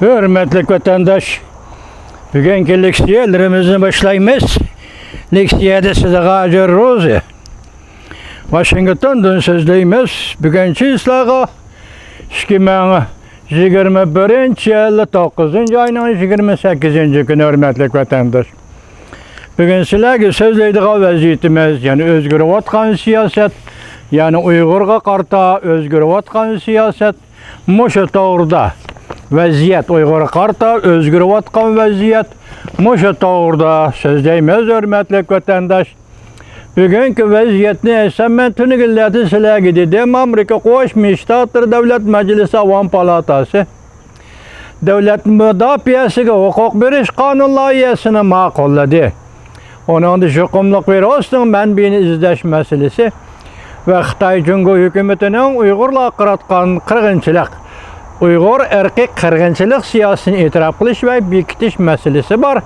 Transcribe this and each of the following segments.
Hürmetli vatandaş, bugünkü leksiyelerimizi başlayımız. Leksiyede size Gacer Rozi. Washington'dan sözleyimiz. Bugünkü islağı 2021 yılı 9. ayının 28. günü hürmetli vatandaş. Bugün sizlerge sözleydiği vaziyetimiz, yani özgür vatkan siyaset, yani Uygur'a karta özgür vatkan siyaset, muşu doğruda vaziyet, Uygur'a karta özgür vatkan vaziyet, muşu doğruda sözleyimiz hürmetli vatandaş. Bugünkü vaziyetini esen ben tünükilleti sizlerge dedim, Amerika Koşmuş Ştatları Devlet Meclisi Avam Palatası, devlet müdafiyasıga hukuk veriş kanun layihasını makulladı. Onun dışı hukumluk bir olsun menbiini izleş meselesi ve Xitay Cumhur hükümetinin Uygurla kıratkan kırgınçılık, Uygur erkek kırgınçılık siyasını itiraf kılış ve bekitiş meselesi var.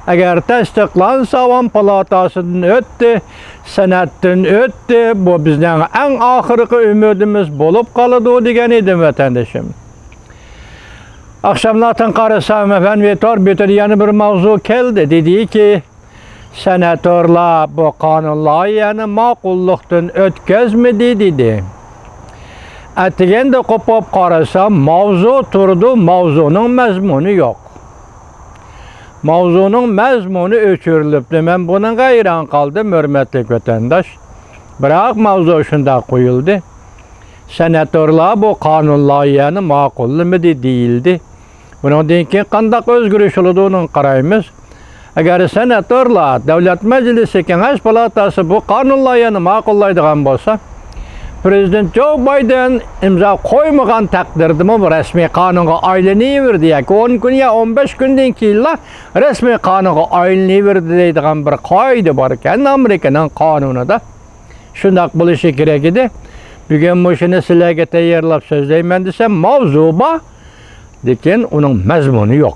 Eğer tasdiklansa Avam Palatası'ndan öttü, senattan öttü, bu bizden en ahırkı ümidimiz bulup kalıdı degen edim vatandaşım. Akşamlardan karasam efendim bir yani bir mavzu geldi, dedi ki senatörler bu kanun layihasını makulluktan ötkezmedi dedi. Etigen de kopup karasam mavzu turdu, mavzunun mezmunu yok. Mavzunun mezmunu öçürülüptü. Ben bunun gayran kaldım hürmetli vatandaş. Bırak mavzu şunda koyuldu. Senatörler bu kanun layihasını makullumedi değildi. Bunun dinki kandak özgürüş olduğunun karayımız. Eğer senatörler Devlet Meclisi Kengeş Palatası bu kanun layihasını makullaydıgan bolsa, Prezident Joe Biden imza koymagan takdirde bu resmi kanunga aylanaverdi yoki 10 gün ya 15 günden keyin resmi kanunga aylanaverdi deydigan bir qoida bor ekan Amerikaning qonunida. Shundoq bo'lishi kerak edi. Bugun mushuni sizlarga tayyorlab so'zlayman desam mavzu bor, lekin uning mazmuni yo'q.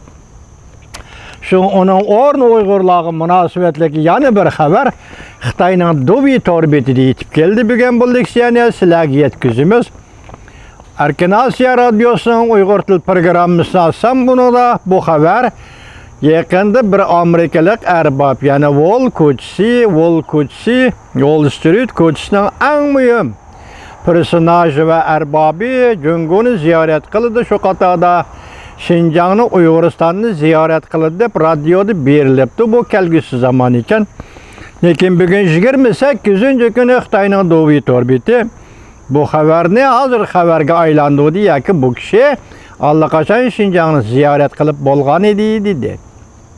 Şu onun o'rni Uygurlarga munosabatdagi yana bir xabar Xitoyning Dubi torbetida yetib keldi. Bugun bu leksiyani sizlarga yetkazamiz. Erkin Asiya Radyosu'nun Uygur Til programmasini alsam bunu da bu xabar yaqinda bir Amerikalik erbab, yani Wall Street ko'chasining eng muhim personajı ve erbabı Cunguni ziyaret kıldı. Şu qatorda Şinjan'ı, Uyguristan'ı ziyaret kıldı deb radyoda berilipti bu kelgüsü zaman ekan. Lekin bugün 28. günü Xitoyning Dubi torbeti bu xabarni hozir xabarga aylantirdi yoki bu kishi allaqachon Şinjan'ı ziyaret qilib bo'lgan edi dedi.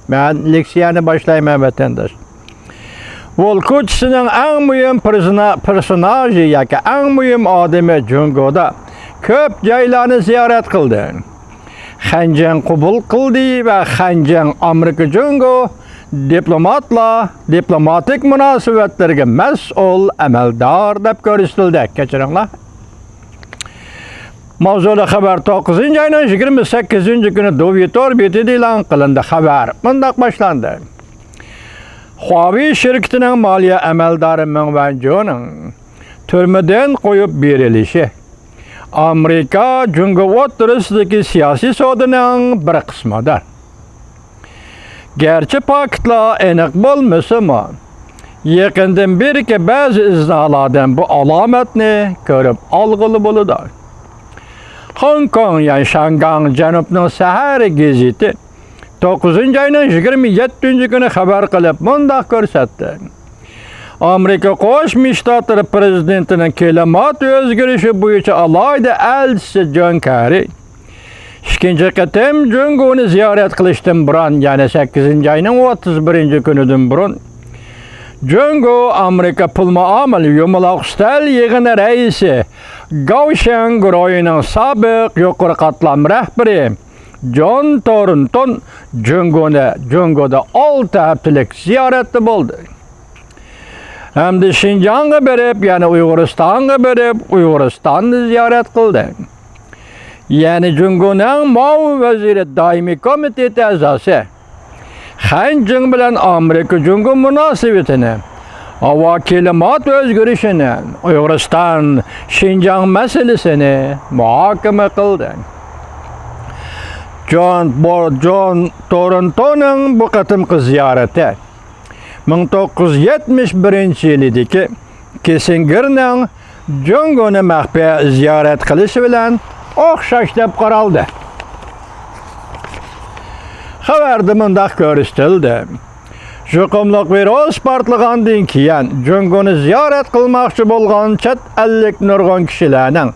Men leksiyani boshlayman vatandosh. Wall ko'chasining eng muhim personajı yoki eng muhim odami Jungoda ko'p joylarni ziyorat qildi. Xanjan qabul qildi ve Xanjan Amerika Jungo diplomatik munosabatlarga mas'ul amaldor deb ko'rsatildi. Kechiringlar. Mavzuda xabar 9. ayning 28. günü Dubi torbetida e'lon qilindi. Xabar bundoq boshlandi. Huawei şirketining moliya amaldori Meng Wanzhou'ning turmadan qo'yib berilishi Amerika Jungo o'rtasidagi siyosiy savdoning bir qismidir. Gerçi faktlar aniq bo'lmasa-mu, yaqindan beri ba'zi izohlardan bu alomatni ko'rib olg'ili bo'ladi. Hong Kong, yani Shangang Janubning Sahar gazeti 9. ayning 27. günü xabar qilib bundoq ko'rsatdi. Amerika Qo'shma Shtatlar prezidentining klimat o'zgarishi bo'yicha alohida elchisi John Kerry ikkinchi qatim Junguni ziyorat qilishdan burun, yani 8. ayning 31. kunidan burun Jungo Amerika pul muomala yumaloq stal yig'ini raisi Gaushang guruhining sobiq yuqori qatlam rahbari John Thornton Jungoda 6 haftalik ziyoratda bo'ldi. Hem de Şinjan'a berip, yani Uyguristan'a berip, Uyguristan'ı ziyaret kıldı. Yani Jungo'nun Muavin Veziri Daimi Komiteti azası Xanjan bilen Amerika Jungo münasebetini, hava klimat özgürlüğünü, Uyguristan Şinjan meselesini muhakeme kıldı. John Thornton'un bu qatımkı ziyareti 1971 yılidaki Kissinger'ning Jongoni maxfiy ziyorat qilishi bilan o'xshash deb qaraldi. Xabarda mundaq ko'rsatildi. Juqumliq virus portlagandan keyin Jongoni ziyorat qilmoqchi bo'lgan chet ellik nurg'un kishilarning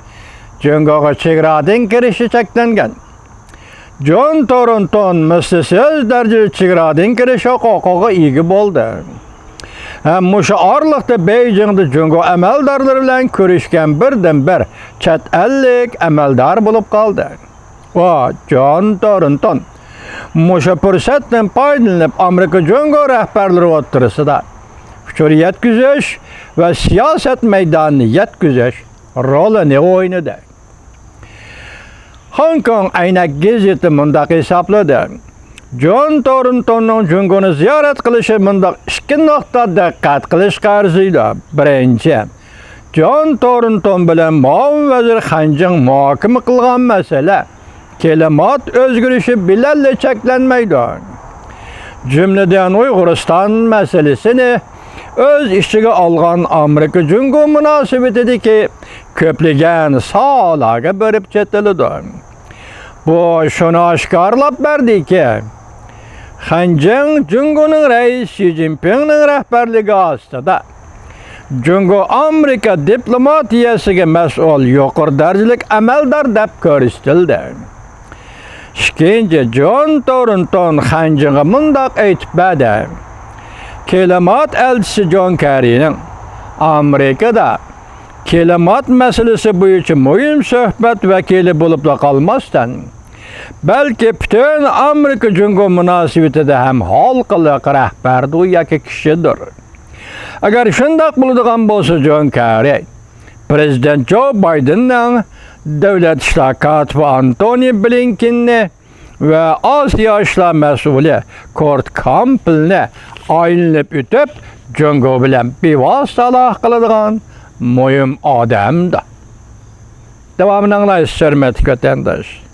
Jongoga chegaradan kirishi cheklangan. John Thornton mislsiz darajada chegaradan kirish huquqiga ega bo'ldi. Mushu orliqda Beijingda Jongo amaldorlari bilan ko'rishgan birdan-bir chet ellik amaldor bo'lib qoldi. Va John Thornton mushu fursatdan foydalanib Amerika Jongo rahbarlari o'rtasida fikr yetkazish va siyosat maydonini yetkazish rolini o'ynadi. Hong Kong aynak gazeti mundaq hisobladi. John Thorntonning Jongoni ziyorat qilishi mundaq ikki nuqta diqqat qilish arziydi. Birinchi, John Thornton bilan muavin vazir Han Jing muhokama qilgan masala klimat o'zgarishi bilan cheklanmaydi. Jumladan Uyg'uriston masalasini o'z ichiga olgan Amerika Jongo munosabatidagi ko'plagan savollarga berib chetiladi. Bu shuni oshkorlab berdiki, Han Jing Jongoning rais Xi Jinpingning rahbarligi ostida Jongo Amerika diplomatiyasiga mas'ul yuqori darajalik amaldor deb ko'rsatildi. Ikkinchi, John Thornton Han Jingga mundaq aytib berdi. Klimat elchisi John Kerry'ning Amerikada klimat masalasi bo'yicha muhim suhbat vakili bo'lib qolmasdan, balki butun Amerika Jongo munosabatida ham xalqaro rahbardir yoki kishidir. Agar shunday bo'ladigan bo'lsa, John Kerry Prezident Joe Bidenning davlat ishlar kotibi Antony Blinkenni va Osiyo ishlar mas'uli Kurt Campbellni aylanib o'tib, Jongo bilan bevosita aloqa qiladigan muhim odamdir. Davomini anglaysiz, hurmatli vatandosh.